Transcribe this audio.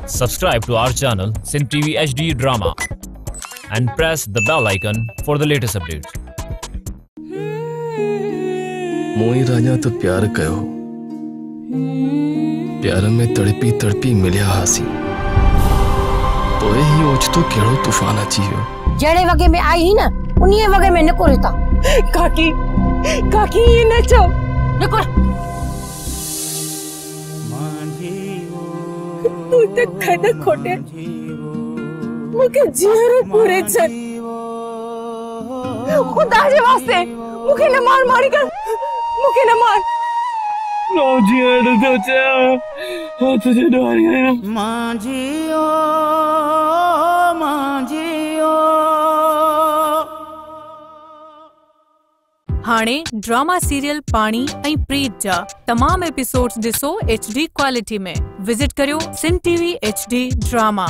Subscribe to our channel Sin TV HD Drama and press the bell icon for the latest updates. मोई राजा तो प्यार कयो प्यार में तड़पी तड़पी मिलिया हासी तो ही ओच तो केड़ो तूफान अची वियो जड़े वगे में आई ही ना उन्हीं वगे में निको रहता काकी काकी ये न चो निको तू तो खड़ खोटे मुके जीरो पूरे चल खुदा के वास्ते मुके न मार मारी कर मुके न मार नो जीरो तो चा हो तुझे डर गया मांझियो हाणे ड्रामा सीरियल पानी ऐं प्रीत जा तमाम एपिसोड्स ॾिसो HD क्वालिटी में। विजिट करियो सिन TV HD ड्रामा।